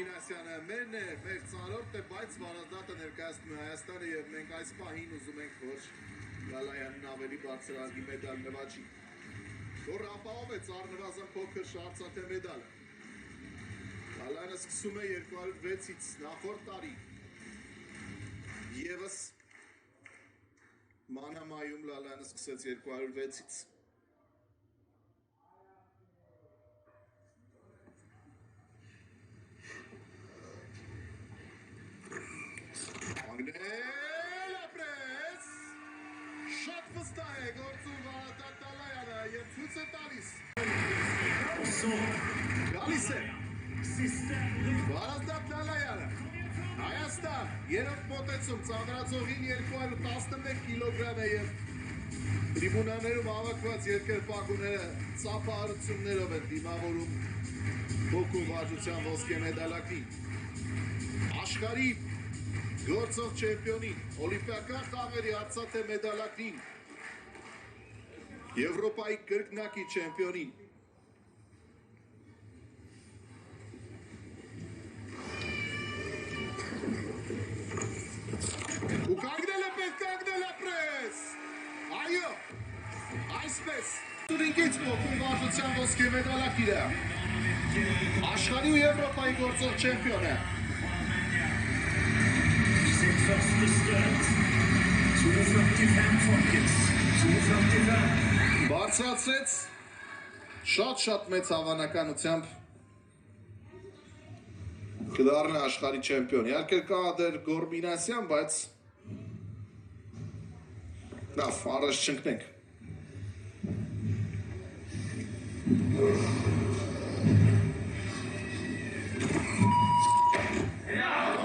Մինասյանը մերն է, մեր ծարորդ է, բայց վարազդատը ներկայացնում է Հայաստանը և մենք այս պահին ուզում ենք, որ Լալայանն ավելի բարձրահարկ մեդալ նվաճի, որ ապահով է ծառնվազն փոքր շարծաթե մեդալը։ Լալայանը սկսում է 206-ից նախորդ տարի, ևս Մանամայում Լալայանը սկսեց 206-ից։ Անգնել ապրես, շատ վստահ է գործում Վարազդատ Լալայանը և ցույց է տալիս։ Գալիս է Վարազդատ Լալայանը, Հայաստան, երրորդ մոտեցում, ծանրացողին 211 կիլոգրամ է և տրիբունաներում հավաքված երկրպագուները ծափահարություններով են դիմավորում հոգու վարժության ոսկե մեդալակին։ Աշխարհի գործող չեմպիոնին, օլիմպիական խաղերի արծաթե մեդալակին, Եվրոպայի կրկնակի չեմպիոնին։ Ու կանգնել է պետք կանգնել ապրես, այո, այսպես, տուրինքից փոխում վարժության ոսկե մեդալակիրը, աշխարհի ու Եվրոպայի գործող չեմպիոնը։ Բարձրացրեց շատ մեծ հավանականությամբ կդառնա աշխարհի չեմպիոն։ Իհարկե կա դեռ Գոր Մինասյան, բայց լավ, առաջ չընկնենք։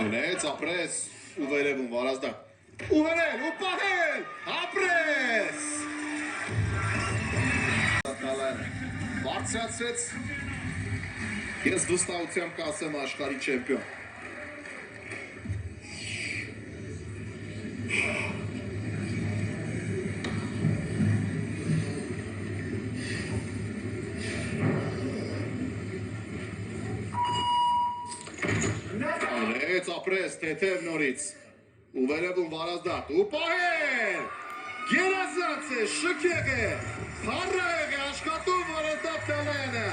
Ունեց, ապրես, ու վերևում Վարազդատ։ Ու վերել, ու պահել, ապրես։ Բարձրացրեց, ես վստահությամբ կասեմ աշխարհի չեմպիոն։ Ունեց, ապրես, թեթև նորից, ու վերևում Վարազդատ, ու պահել, գերազանց է, շքեղ է, խառնաղ է աշխատում Վարազդատ Լալայանը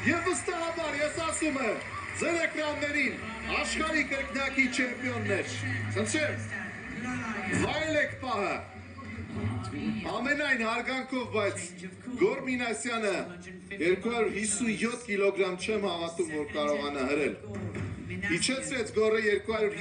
և վստահաբար ես ասում եմ ձեր էկրաններին աշխարհի կրկնակի չեմպիոններ։ Խնդրեմ, վայելեք պահը, ամենայն հարգանքով, բայց Գոր Մինասյանը 257 կիլոգրամ չեմ հավատում, որ կարողանա հրել։ Իջեցրեց Գորը 250